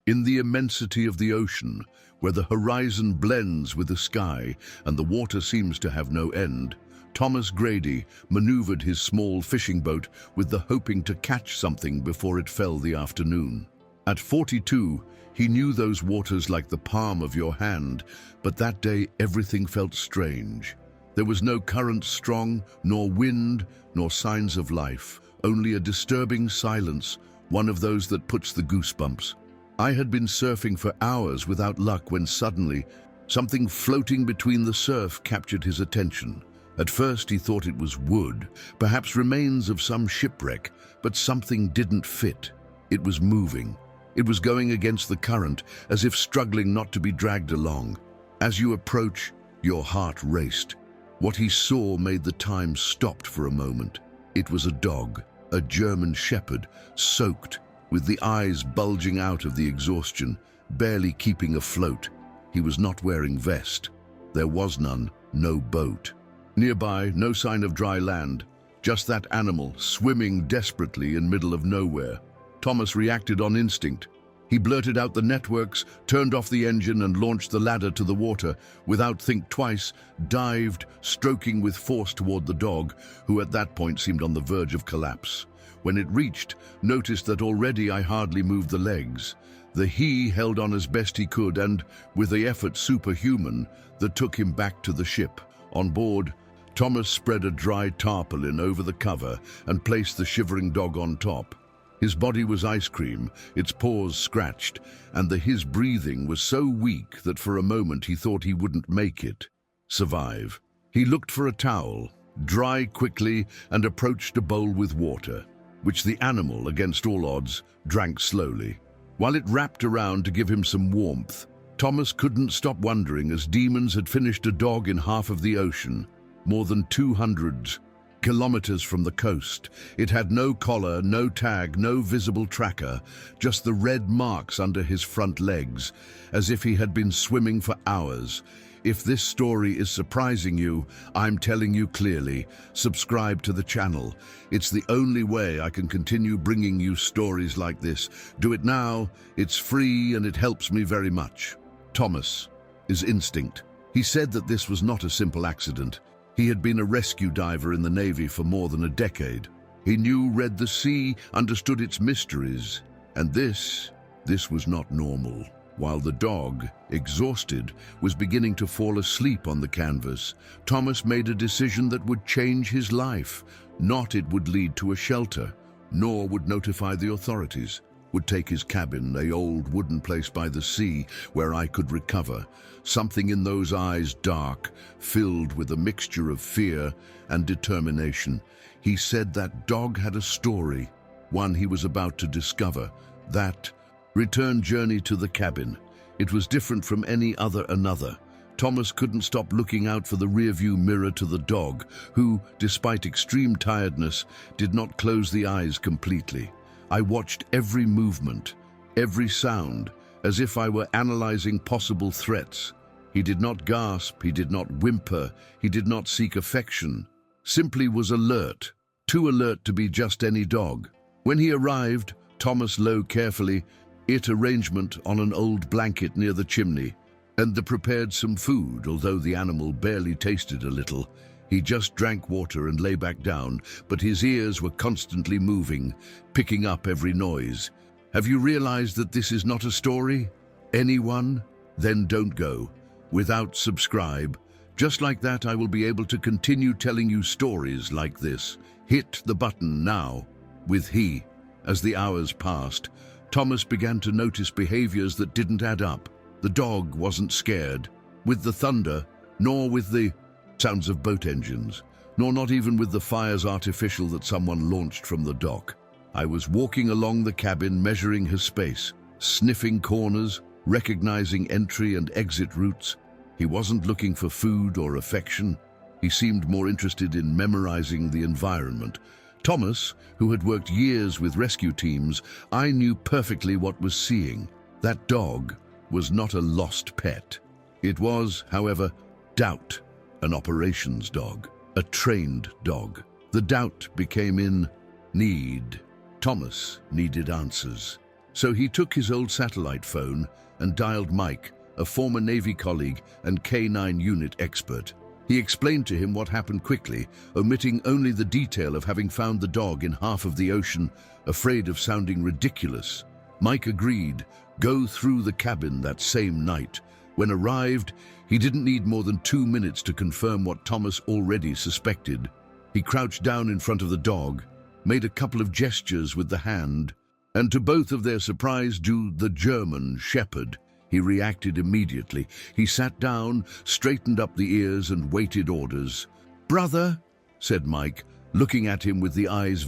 In the immensity of the ocean, where the horizon blends with the sky and the water seems to have no end, Thomas Grady maneuvered his small fishing boat with the hoping to catch something before it fell the afternoon. At 42, he knew those waters like the palm of your hand, but that day everything felt strange. There was no current strong, nor wind, nor signs of life, only a disturbing silence, one of those that puts the goosebumps. I had been surfing for hours without luck when suddenly something floating between the surf captured his attention. At first he thought it was wood, perhaps remains of some shipwreck, but something didn't fit. It was moving. It was going against the current, as if struggling not to be dragged along. As you approach, your heart raced. What he saw made the time stop for a moment. It was a dog, a German shepherd, soaked, with the eyes bulging out of the exhaustion, barely keeping afloat. He was not wearing vest. There was none, no boat. Nearby, no sign of dry land, just that animal swimming desperately in middle of nowhere. Thomas reacted on instinct. He blurted out the networks, turned off the engine and launched the ladder to the water. Without think twice, dived, stroking with force toward the dog, who at that point seemed on the verge of collapse. When it reached, noticed that already I hardly moved the legs. The he held on as best he could and, with the effort superhuman, that took him back to the ship. On board, Thomas spread a dry tarpaulin over the cover and placed the shivering dog on top. His body was ice cream, its paws scratched, and his breathing was so weak that for a moment he thought he wouldn't make it. Survive. He looked for a towel, dry quickly, and approached a bowl with water, which the animal, against all odds, drank slowly. While it wrapped around to give him some warmth, Thomas couldn't stop wondering, as demons had finished a dog in half of the ocean, more than 200 kilometers from the coast. It had no collar, no tag, no visible tracker, just the red marks under his front legs, as if he had been swimming for hours. If this story is surprising you, I'm telling you clearly, subscribe to the channel. It's the only way I can continue bringing you stories like this. Do it now, it's free and it helps me very much. Thomas, his instinct. He said that this was not a simple accident. He had been a rescue diver in the Navy for more than a decade. He read the sea, understood its mysteries, and this was not normal. While the dog, exhausted, was beginning to fall asleep on the canvas, Thomas made a decision that would change his life. Not it would lead to a shelter, nor would notify the authorities. Would take his cabin, a old wooden place by the sea where I could recover. Something in those eyes dark, filled with a mixture of fear and determination. He said that dog had a story, one he was about to discover. That return journey to the cabin. It was different from any another. Thomas couldn't stop looking out for the rearview mirror to the dog, who, despite extreme tiredness, did not close the eyes completely. I watched every movement, every sound, as if I were analyzing possible threats. He did not gasp, he did not whimper, he did not seek affection. Simply was alert, too alert to be just any dog. When he arrived, Thomas lay carefully, arrangement on an old blanket near the chimney, and prepared some food, although the animal barely tasted a little. He just drank water and lay back down, but his ears were constantly moving, picking up every noise. Have you realized that this is not a story? Anyone? Then don't go. Without subscribe. Just like that, I will be able to continue telling you stories like this. Hit the button now. With he. As the hours passed, Thomas began to notice behaviors that didn't add up. The dog wasn't scared with the thunder, nor with the sounds of boat engines, nor not even with the fires artificial that someone launched from the dock. I was walking along the cabin, measuring his space, sniffing corners, recognizing entry and exit routes. He wasn't looking for food or affection. He seemed more interested in memorizing the environment. Thomas, who had worked years with rescue teams, I knew perfectly what was seeing. That dog was not a lost pet. It was, however, doubt. An operations dog, a trained dog. The doubt became in need. Thomas needed answers. So he took his old satellite phone and dialed Mike, a former Navy colleague and K9 unit expert. He explained to him what happened quickly, omitting only the detail of having found the dog in half of the ocean, afraid of sounding ridiculous. Mike agreed, go through the cabin that same night. When arrived, he didn't need more than 2 minutes to confirm what Thomas already suspected. He crouched down in front of the dog, made a couple of gestures with the hand, and to both of their surprise, the German shepherd. He reacted immediately. He sat down, straightened up the ears, and waited orders. "Brother," said Mike, looking at him with the eyes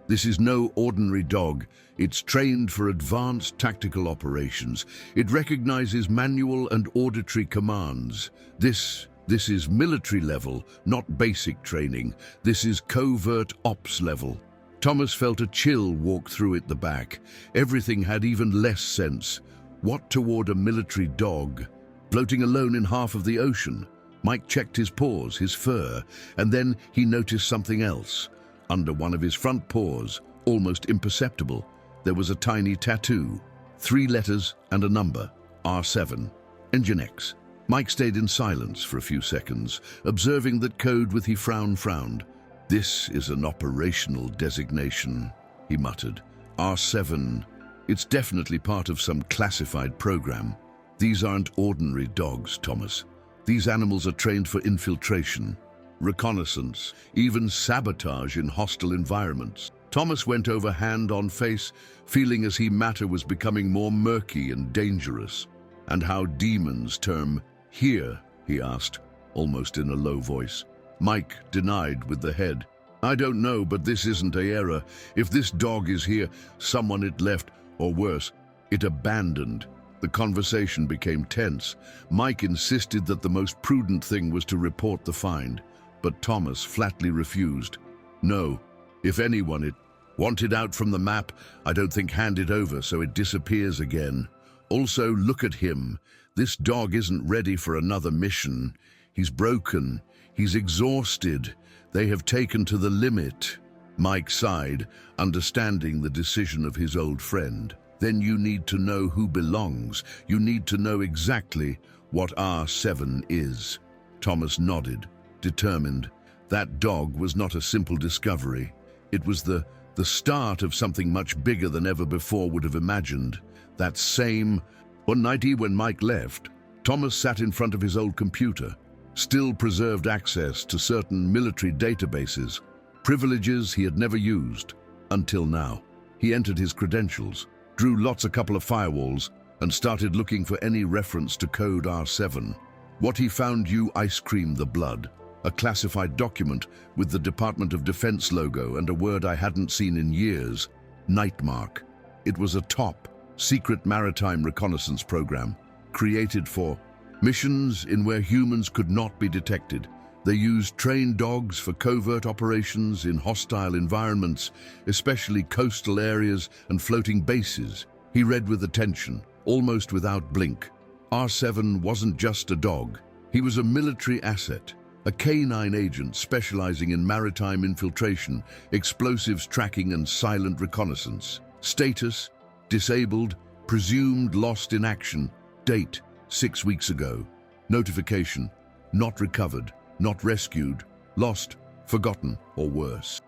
"This is no ordinary dog. It's trained for advanced tactical operations. It recognizes manual and auditory commands. This is military level, not basic training. This is covert ops level." Thomas felt a chill walk through at the back. Everything had even less sense. What toward a military dog, floating alone in half of the ocean? Mike checked his paws, his fur, and then he noticed something else. Under one of his front paws, almost imperceptible, there was a tiny tattoo. 3 letters and a number, R7, Engine X. Mike stayed in silence for a few seconds, observing that code with he frowned. "This is an operational designation," he muttered. "R7. It's definitely part of some classified program. These aren't ordinary dogs, Thomas. These animals are trained for infiltration, reconnaissance, even sabotage in hostile environments." Thomas went over hand on face, feeling as he matter was becoming more murky and dangerous. "And how demons term here?" he asked, almost in a low voice. Mike denied with the head. "I don't know, but this isn't a error. If this dog is here, someone it left, or worse, it abandoned." The conversation became tense. Mike insisted that the most prudent thing was to report the find, but Thomas flatly refused. "No, if anyone it wanted out from the map, I don't think hand it over so it disappears again. Also, look at him. This dog isn't ready for another mission. He's broken. He's exhausted. They have taken to the limit." Mike sighed, understanding the decision of his old friend. "Then you need to know who belongs. You need to know exactly what R7 is." Thomas nodded, determined. That dog was not a simple discovery. It was the start of something much bigger than ever before would have imagined. That same one night when Mike left, Thomas sat in front of his old computer, still preserved access to certain military databases, privileges he had never used until now. He entered his credentials, drew a couple of firewalls, and started looking for any reference to code R7. What he found ice creamed the blood. A classified document with the Department of Defense logo and a word I hadn't seen in years, Nightmark. It was a top secret maritime reconnaissance program created for missions in where humans could not be detected. They used trained dogs for covert operations in hostile environments, especially coastal areas and floating bases. He read with attention, almost without blink. R7 wasn't just a dog. He was a military asset, a K9 agent specializing in maritime infiltration, explosives tracking, and silent reconnaissance. Status: disabled, presumed lost in action. Date: 6 weeks ago. Notification: not recovered, not rescued, lost, forgotten, or worse.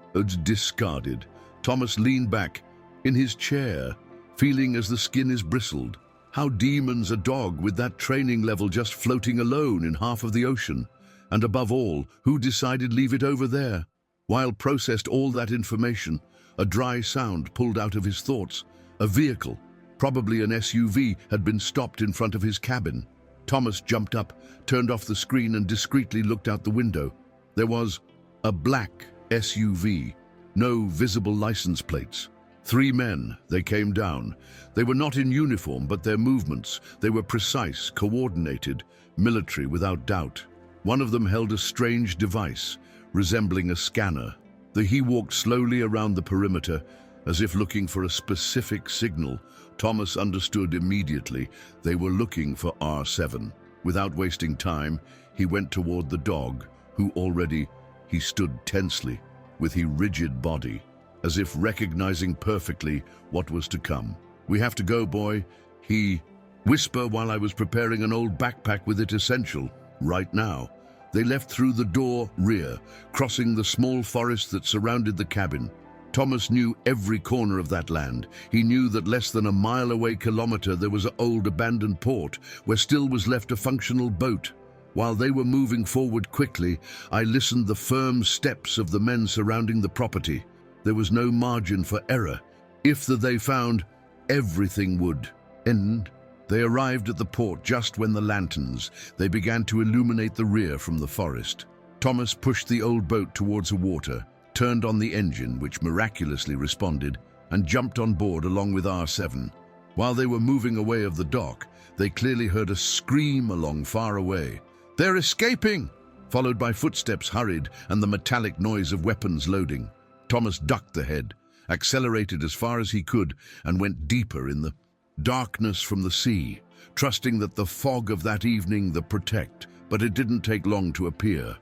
Discarded. Thomas leaned back in his chair, feeling as the skin is bristled. How demons a dog with that training level just floating alone in half of the ocean? And above all, who decided leave it over there? While processed all that information, a dry sound pulled out of his thoughts. A vehicle, probably an SUV, had been stopped in front of his cabin. Thomas jumped up, turned off the screen, and discreetly looked out the window. There was a black SUV, no visible license plates. 3 men, they came down. They were not in uniform, but their movements, they were precise, coordinated, military without doubt. One of them held a strange device, resembling a scanner. He walked slowly around the perimeter, as if looking for a specific signal. Thomas understood immediately. They were looking for R7. Without wasting time, he went toward the dog, who he stood tensely, with his rigid body, as if recognizing perfectly what was to come. "We have to go, boy," he whispered while I was preparing an old backpack with it essential. Right now. They left through the door rear, crossing the small forest that surrounded the cabin. Thomas knew every corner of that land. He knew that less than a mile away kilometer there was an old abandoned port where still was left a functional boat. While they were moving forward quickly, I listened the firm steps of the men surrounding the property. There was no margin for error. If they found, everything would end. They arrived at the port just when the lanterns, they began to illuminate the rear from the forest. Thomas pushed the old boat towards the water, turned on the engine, which miraculously responded, and jumped on board along with R7. While they were moving away of the dock, they clearly heard a scream along far away. "They're escaping!" Followed by footsteps hurried and the metallic noise of weapons loading. Thomas ducked the head, accelerated as far as he could, and went deeper in the darkness from the sea, trusting that the fog of that evening the protect, but it didn't take long to appear.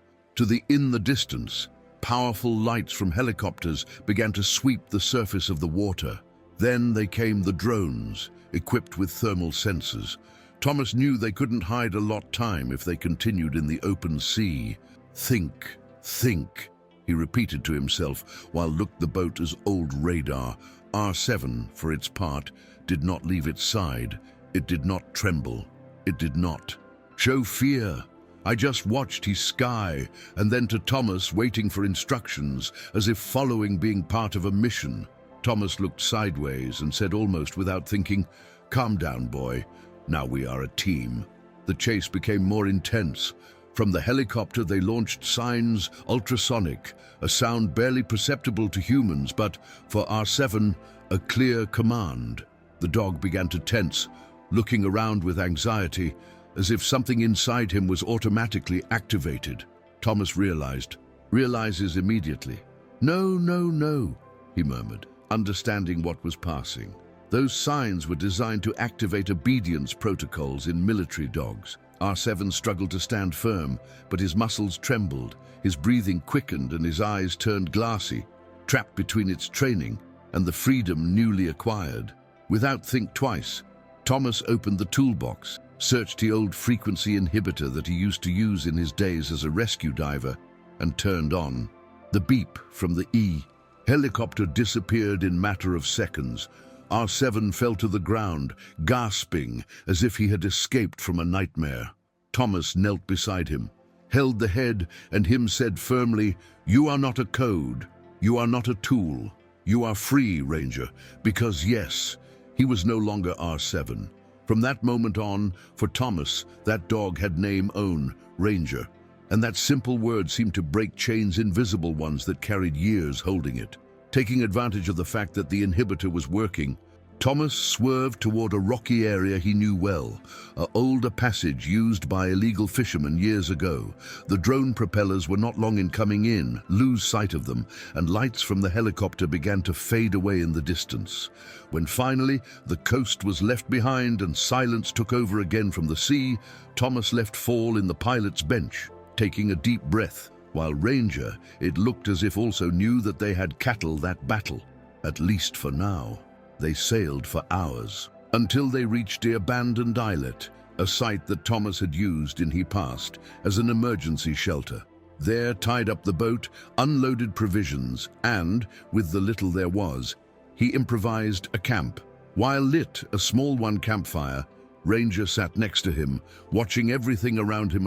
In the distance, powerful lights from helicopters began to sweep the surface of the water. Then they came the drones, equipped with thermal sensors. Thomas knew they couldn't hide a lot time if they continued in the open sea. Think, he repeated to himself while looked the boat as old radar. R7, for its part, did not leave its side. It did not tremble. It did not show fear. I just watched his sky, and then to Thomas waiting for instructions, as if following being part of a mission. Thomas looked sideways and said almost without thinking, "Calm down, boy. Now we are a team." The chase became more intense. From the helicopter they launched signs ultrasonic, a sound barely perceptible to humans, but for R7, a clear command. The dog began to tense, looking around with anxiety, as if something inside him was automatically activated. Thomas realizes immediately. No, he murmured, understanding what was passing. Those signs were designed to activate obedience protocols in military dogs. R7 struggled to stand firm, but his muscles trembled, his breathing quickened and his eyes turned glassy, trapped between its training and the freedom newly acquired. Without think twice, Thomas opened the toolbox, searched the old frequency inhibitor that he used to use in his days as a rescue diver, and turned on. The beep from the helicopter disappeared in matter of seconds. R7 fell to the ground, gasping as if he had escaped from a nightmare. Thomas knelt beside him, held the head, and him said firmly, "You are not a code. You are not a tool. You are free, Ranger," because yes, he was no longer R7. From that moment on, for Thomas, that dog had name own, Ranger, and that simple word seemed to break chains, invisible ones that carried years holding it. Taking advantage of the fact that the inhibitor was working, Thomas swerved toward a rocky area he knew well, an older passage used by illegal fishermen years ago. The drone propellers were not long in coming in, lose sight of them, and lights from the helicopter began to fade away in the distance. When finally the coast was left behind and silence took over again from the sea, Thomas left fall in the pilot's bench, taking a deep breath, while Ranger, it looked as if also knew that they had cattle that battle, at least for now. They sailed for hours, until they reached the abandoned islet, a site that Thomas had used in he past as an emergency shelter. There tied up the boat, unloaded provisions, and, with the little there was, he improvised a camp. While lit a small campfire, Ranger sat next to him, watching everything around him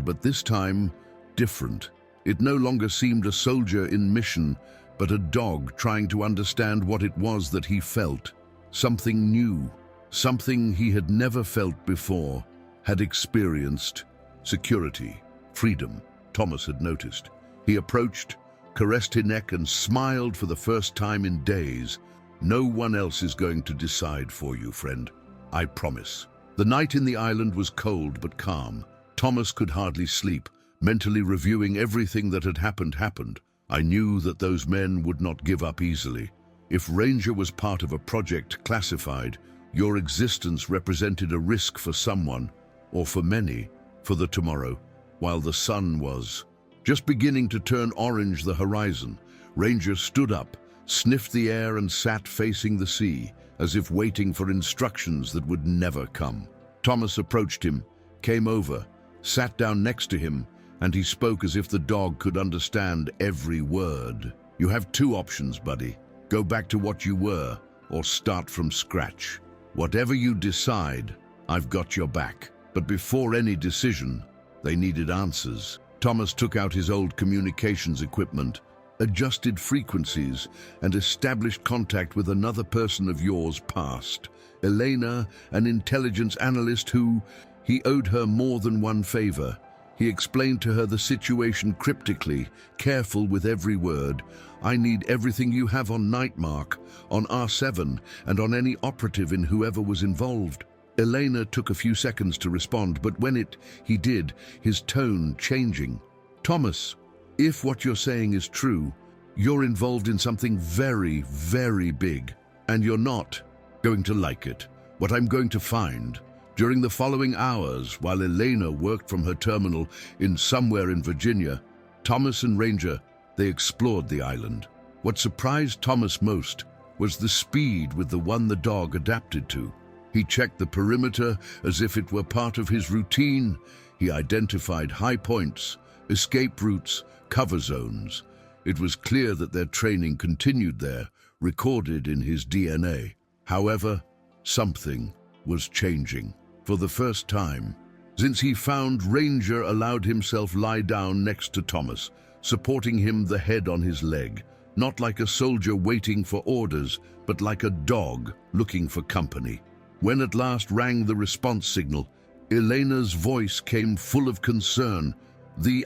but this time, different. It no longer seemed a soldier in mission, but a dog trying to understand what it was that he felt. Something new, something he had never felt before, had experienced. Security, freedom, Thomas had noticed. He approached, caressed her neck, and smiled for the first time in days. "No one else is going to decide for you, friend. I promise." The night in the island was cold but calm. Thomas could hardly sleep, mentally reviewing everything that had happened. I knew that those men would not give up easily. If Ranger was part of a project classified, your existence represented a risk for someone, or for many, for the tomorrow. While the sun was just beginning to turn orange the horizon, Ranger stood up, sniffed the air and sat facing the sea, as if waiting for instructions that would never come. Thomas approached him, came over, sat down next to him, and he spoke as if the dog could understand every word. "You have two options, buddy. Go back to what you were, or start from scratch. Whatever you decide, I've got your back." But before any decision, they needed answers. Thomas took out his old communications equipment, adjusted frequencies, and established contact with another person of yours past, Elena, an intelligence analyst who he owed her more than one favor. He explained to her the situation cryptically, careful with every word. "I need everything you have on Nightmark, on R7, and on any operative in whoever was involved." Elena took a few seconds to respond, but when he did, his tone changing. "Thomas, if what you're saying is true, you're involved in something very, very big, and you're not going to like it. What I'm going to find." During the following hours, while Elena worked from her terminal in somewhere in Virginia, Thomas and Ranger, they explored the island. What surprised Thomas most was the speed with the one the dog adapted to. He checked the perimeter as if it were part of his routine. He identified high points, escape routes, cover zones. It was clear that their training continued there, recorded in his DNA. However, something was changing. For the first time, since he found Ranger allowed himself lie down next to Thomas, supporting him the head on his leg, not like a soldier waiting for orders, but like a dog looking for company. When at last rang the response signal, Elena's voice came full of concern.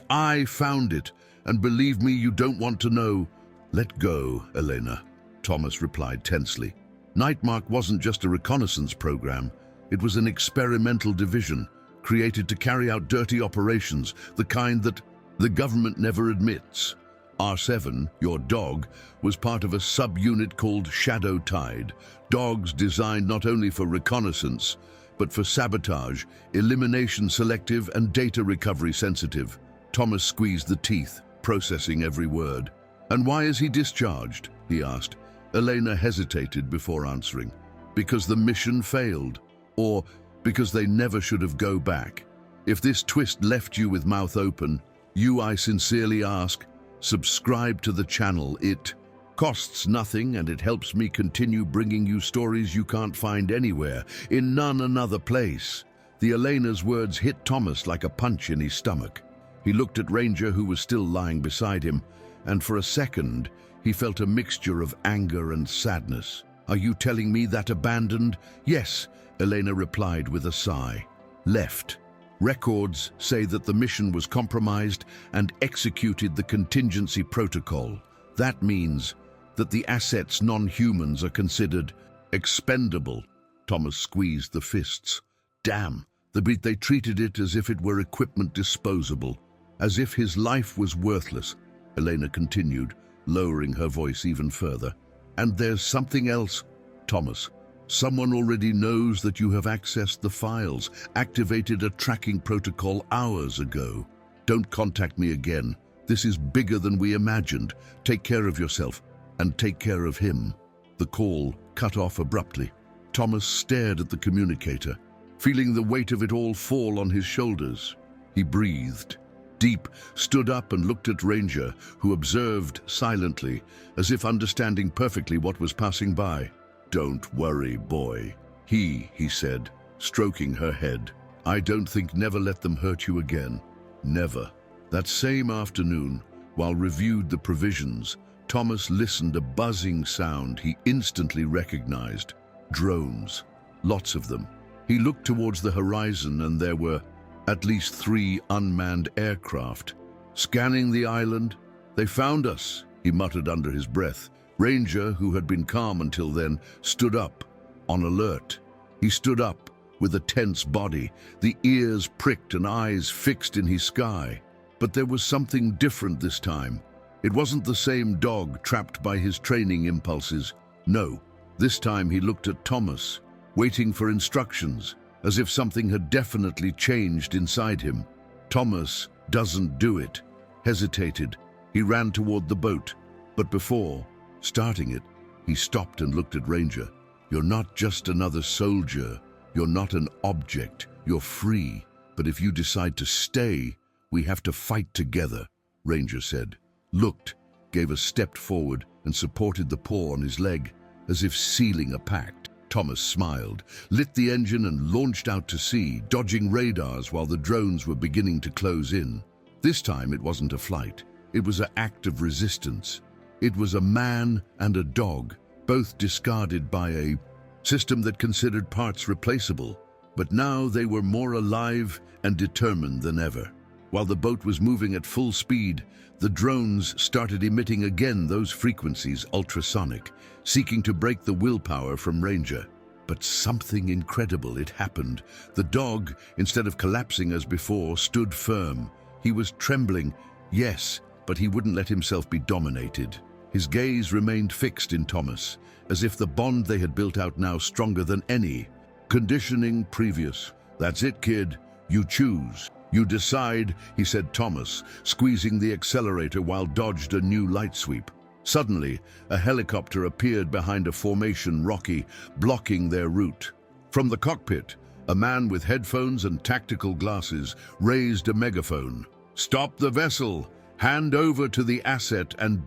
"I found it, and believe me, you don't want to know." "Let go, Elena," Thomas replied tensely. Nightmark wasn't just a reconnaissance program. It was an experimental division, created to carry out dirty operations, the kind that the government never admits. R7, your dog, was part of a subunit called Shadow Tide. Dogs designed not only for reconnaissance, but for sabotage, elimination selective, and data recovery sensitive. Thomas squeezed the teeth, processing every word. "And why is he discharged?" he asked. Elena hesitated before answering. "Because the mission failed, or because they never should have go back. If this twist left you with mouth open, I sincerely ask, subscribe to the channel. It costs nothing, and it helps me continue bringing you stories you can't find anywhere, in none another place." The Elena's words hit Thomas like a punch in his stomach. He looked at Ranger, who was still lying beside him, and for a second, he felt a mixture of anger and sadness. "Are you telling me that abandoned?" "Yes," Elena replied with a sigh. "Left. Records say that the mission was compromised and executed the contingency protocol. That means that the assets non-humans are considered expendable." Thomas squeezed the fists. "Damn, they treated it as if it were equipment disposable, as if his life was worthless." Elena continued, lowering her voice even further. "And there's something else, Thomas. Someone already knows that you have accessed the files, activated a tracking protocol hours ago. Don't contact me again. This is bigger than we imagined. Take care of yourself, and take care of him." The call cut off abruptly. Thomas stared at the communicator, feeling the weight of it all fall on his shoulders. He breathed deep, stood up and looked at Ranger, who observed silently, as if understanding perfectly what was passing by. "Don't worry, boy," he said, stroking her head. "I don't think never let them hurt you again. Never." That same afternoon, while reviewed the provisions, Thomas listened a buzzing sound he instantly recognized. Drones. Lots of them. He looked towards the horizon, and there were at least 3 unmanned aircraft. Scanning the island, "They found us," he muttered under his breath. Ranger, who had been calm until then, stood up, on alert. He stood up, with a tense body, the ears pricked and eyes fixed in his sky. But there was something different this time. It wasn't the same dog trapped by his training impulses. No, this time he looked at Thomas, waiting for instructions, as if something had definitely changed inside him. Thomas doesn't do it. Hesitated. He ran toward the boat, but before starting it, he stopped and looked at Ranger. You're not just another soldier. You're not an object. You're free. But if you decide to stay, we have to fight together, Ranger said. Looked, gave a step forward and supported the paw on his leg, as if sealing a pact. Thomas smiled, lit the engine and launched out to sea, dodging radars while the drones were beginning to close in. This time it wasn't a flight. It was an act of resistance. It was a man and a dog, both discarded by a system that considered parts replaceable. But now they were more alive and determined than ever. While the boat was moving at full speed, the drones started emitting again those frequencies, ultrasonic, seeking to break the willpower from Ranger. But something incredible had happened. The dog, instead of collapsing as before, stood firm. He was trembling, yes, but he wouldn't let himself be dominated. His gaze remained fixed in Thomas, as if the bond they had built out now stronger than any. Conditioning previous. That's it, kid. You choose. You decide, he said, Thomas, squeezing the accelerator while dodged a new light sweep. Suddenly, a helicopter appeared behind a formation Rocky, blocking their route. From the cockpit, a man with headphones and tactical glasses raised a megaphone. Stop the vessel. Hand over to the asset and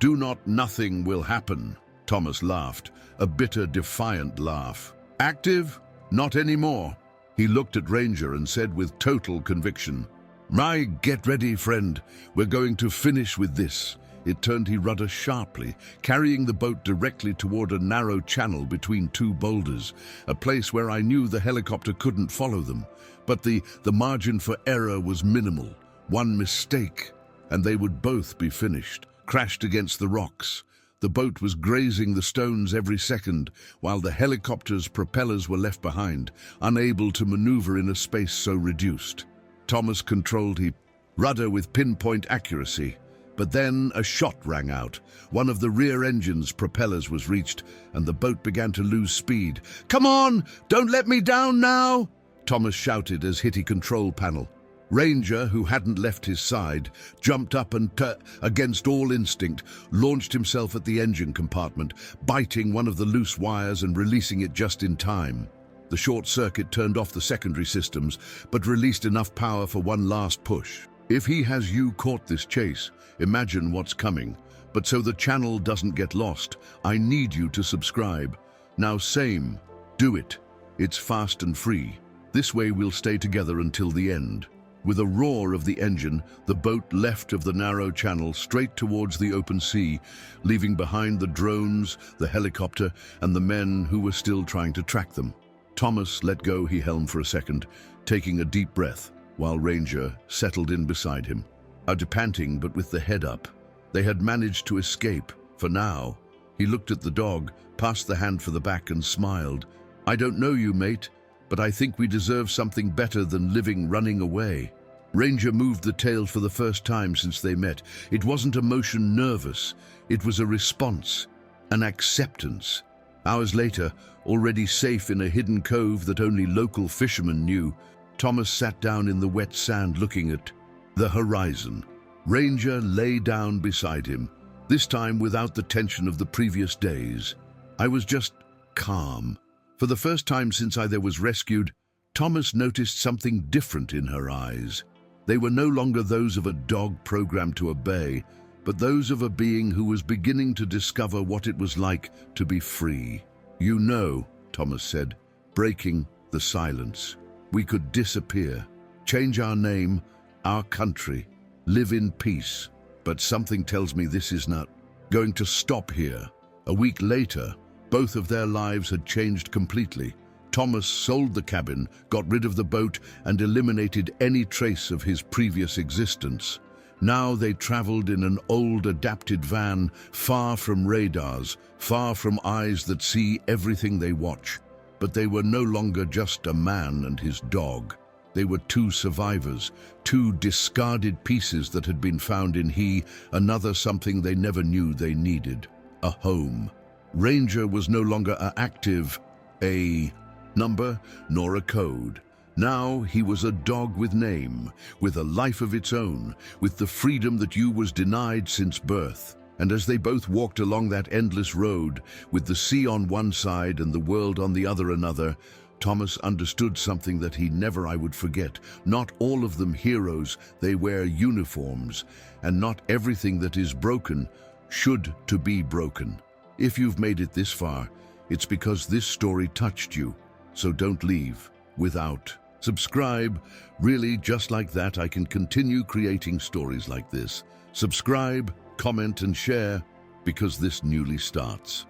nothing will happen. Thomas laughed, a bitter, defiant laugh. Active? Not anymore. He looked at Ranger and said with total conviction, Get ready, friend. We're going to finish with this. It turned his rudder sharply, carrying the boat directly toward a narrow channel between two boulders, a place where I knew the helicopter couldn't follow them. But the margin for error was minimal. One mistake, and they would both be finished, crashed against the rocks. The boat was grazing the stones every second, while the helicopter's propellers were left behind, unable to maneuver in a space so reduced. Thomas controlled his rudder with pinpoint accuracy. But then a shot rang out. One of the rear engine's propellers was reached, and the boat began to lose speed. Come on! Don't let me down now! Thomas shouted as hit his control panel. Ranger, who hadn't left his side, jumped up and, against all instinct, launched himself at the engine compartment, biting one of the loose wires and releasing it just in time. The short circuit turned off the secondary systems, but released enough power for one last push. If he has you caught this chase, imagine what's coming. But so the channel doesn't get lost, I need you to subscribe. Now same, do it. It's fast and free. This way we'll stay together until the end. With a roar of the engine, the boat left of the narrow channel straight towards the open sea, leaving behind the drones, the helicopter, and the men who were still trying to track them. Thomas let go his helm for a second, taking a deep breath, while Ranger settled in beside him. Panting but with the head up. They had managed to escape, for now. He looked at the dog, passed the hand for the back and smiled. I don't know you, mate, but I think we deserve something better than living running away. Ranger moved the tail for the first time since they met. It wasn't emotion nervous. It was a response, an acceptance. Hours later, already safe in a hidden cove that only local fishermen knew, Thomas sat down in the wet sand looking at the horizon. Ranger lay down beside him, this time without the tension of the previous days. I was just calm. For the first time since I was rescued, Thomas noticed something different in her eyes. They were no longer those of a dog programmed to obey, but those of a being who was beginning to discover what it was like to be free. You know, Thomas said, breaking the silence. We could disappear, change our name, our country, live in peace. But something tells me this is not going to stop here. A week later, both of their lives had changed completely. Thomas sold the cabin, got rid of the boat, and eliminated any trace of his previous existence. Now they traveled in an old adapted van, far from radars, far from eyes that see everything they watch. But they were no longer just a man and his dog. They were two survivors, two discarded pieces that had been found in another something they never knew they needed, a home. Ranger was no longer a number nor a code. Now he was a dog with name, with a life of its own, with the freedom that you was denied since birth. And as they both walked along that endless road, with the sea on one side and the world on the other another, Thomas understood something that he never I would forget. Not all of them heroes, they wear uniforms, and not everything that is broken should to be broken. If you've made it this far, it's because this story touched you, so don't leave without. Subscribe. Really, just like that, I can continue creating stories like this. Subscribe, comment and share, because this newly starts.